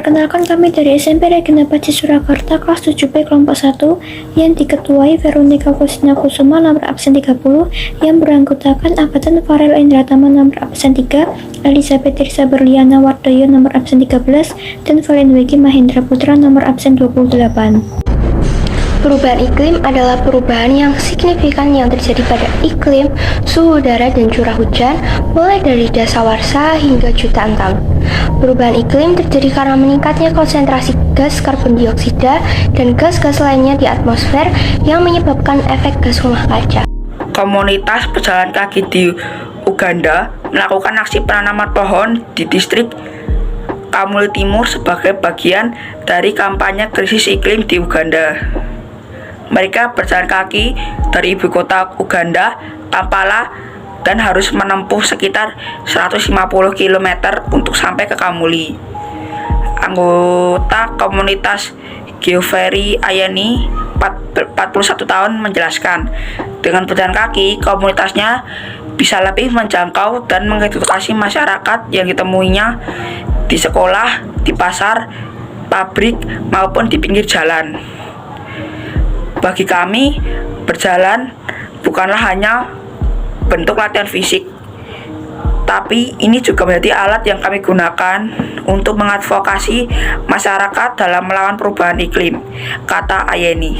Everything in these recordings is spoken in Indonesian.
Perkenalkan, kami dari SMP Regina Paci Surakarta kelas 7B kelompok 1 yang diketuai Veronica Kusina Kusuma nomor absen 30, yang beranggotakan Abadan Farel Indratama nomor absen 3, Elizabeth Tirsa Berliana Wardoyo nomor absen 13, dan Valen Wegi Mahendra Putra nomor absen 28. Perubahan iklim adalah perubahan yang signifikan yang terjadi pada iklim, suhu udara, dan curah hujan, mulai dari dasawarsa hingga jutaan tahun. Perubahan iklim terjadi karena meningkatnya konsentrasi gas karbon dioksida dan gas-gas lainnya di atmosfer yang menyebabkan efek gas rumah kaca. Komunitas pejalan kaki di Uganda melakukan aksi penanaman pohon di distrik Kamuli Timur sebagai bagian dari kampanye krisis iklim di Uganda. Mereka berjalan kaki dari ibu kota Uganda, Kampala, dan harus menempuh sekitar 150 km untuk sampai ke Kamuli. Anggota komunitas Geoffrey Ayeni, 41 tahun, menjelaskan, dengan berjalan kaki, komunitasnya bisa lebih menjangkau dan mengedukasi masyarakat yang ditemuinya di sekolah, di pasar, pabrik, maupun di pinggir jalan. Bagi kami, berjalan bukanlah hanya bentuk latihan fisik, tapi ini juga menjadi alat yang kami gunakan untuk mengadvokasi masyarakat dalam melawan perubahan iklim, kata Ayeni.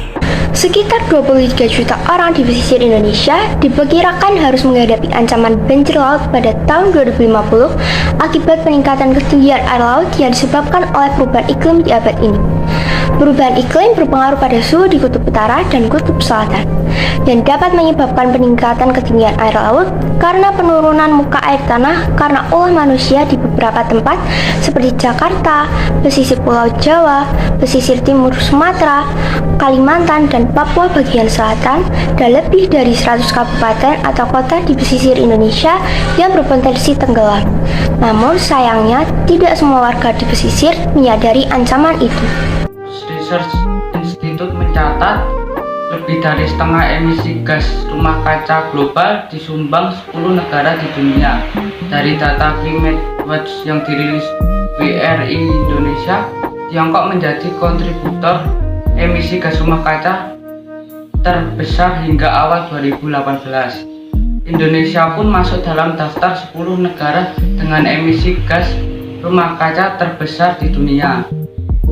Sekitar 23 juta orang di pesisir Indonesia diperkirakan harus menghadapi ancaman banjir laut pada tahun 2050 akibat peningkatan ketinggian air laut yang disebabkan oleh perubahan iklim di abad ini. Perubahan iklim berpengaruh pada suhu di kutub utara dan kutub selatan, dan dapat menyebabkan peningkatan ketinggian air laut karena penurunan muka air tanah karena ulah manusia di beberapa tempat seperti Jakarta, pesisir Pulau Jawa, pesisir timur Sumatera, Kalimantan, dan Papua bagian selatan, dan lebih dari 100 kabupaten atau kota di pesisir Indonesia yang berpotensi tenggelam. Namun sayangnya, tidak semua warga di pesisir menyadari ancaman itu. Research Institute mencatat lebih dari setengah emisi gas rumah kaca global disumbang 10 negara di dunia. Dari data Climate Watch yang dirilis WRI Indonesia, Tiongkok menjadi kontributor emisi gas rumah kaca terbesar hingga awal 2018. Indonesia pun masuk dalam daftar 10 negara dengan emisi gas rumah kaca terbesar di dunia.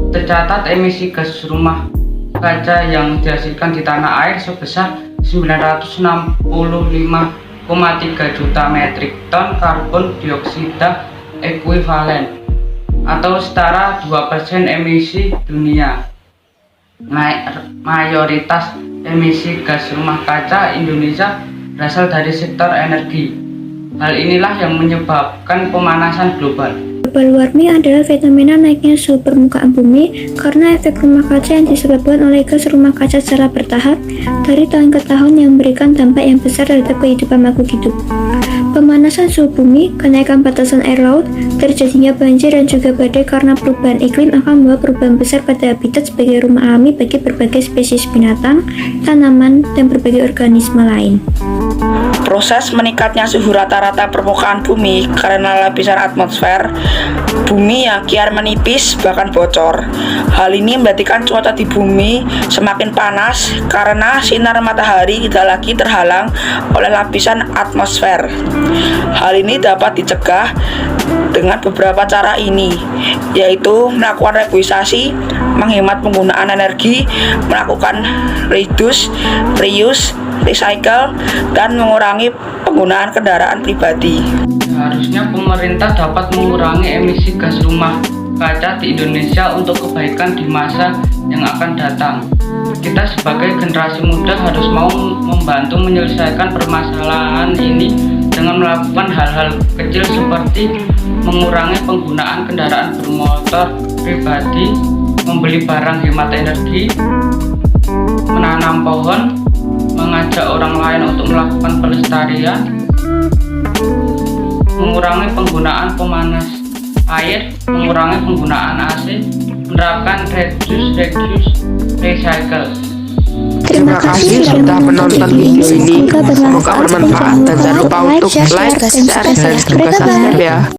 Tercatat emisi gas rumah kaca yang dihasilkan di tanah air sebesar 965,3 juta metrik ton karbon dioksida ekuivalen atau setara 2% emisi dunia. Mayoritas emisi gas rumah kaca Indonesia berasal dari sektor energi. Hal inilah yang menyebabkan pemanasan global. Global warming adalah fenomena naiknya suhu permukaan bumi karena efek rumah kaca yang disebabkan oleh gas rumah kaca secara bertahap dari tahun ke tahun yang memberikan dampak yang besar terhadap kehidupan makhluk hidup. Pemanasan suhu bumi, kenaikan batasan air laut, terjadinya banjir, dan juga badai karena perubahan iklim akan membawa perubahan besar pada habitat sebagai rumah alami bagi berbagai spesies binatang, tanaman, dan berbagai organisme lain. Proses meningkatnya suhu rata-rata permukaan bumi karena lapisan atmosfer bumi yang kian menipis bahkan bocor. Hal ini menjadikan cuaca di bumi semakin panas karena sinar matahari tidak lagi terhalang oleh lapisan atmosfer. Hal ini dapat dicegah dengan beberapa cara ini, yaitu melakukan reboisasi, menghemat penggunaan energi, melakukan reduce, reuse, recycle, dan mengurangi penggunaan kendaraan pribadi. Seharusnya pemerintah dapat mengurangi emisi gas rumah kaca di Indonesia untuk kebaikan di masa yang akan datang. Kita sebagai generasi muda harus mau membantu menyelesaikan permasalahan ini dengan melakukan hal-hal kecil seperti mengurangi penggunaan kendaraan bermotor pribadi, membeli barang hemat energi, menanam pohon, mengajak orang lain untuk melakukan pelestarian, mengurangi penggunaan pemanas air, mengurangi penggunaan AC, menerapkan reduce, recycle. Terima kasih sudah menonton video ini. Semoga bermanfaat dan jangan lupa untuk like, share, dan juga subscribe ya.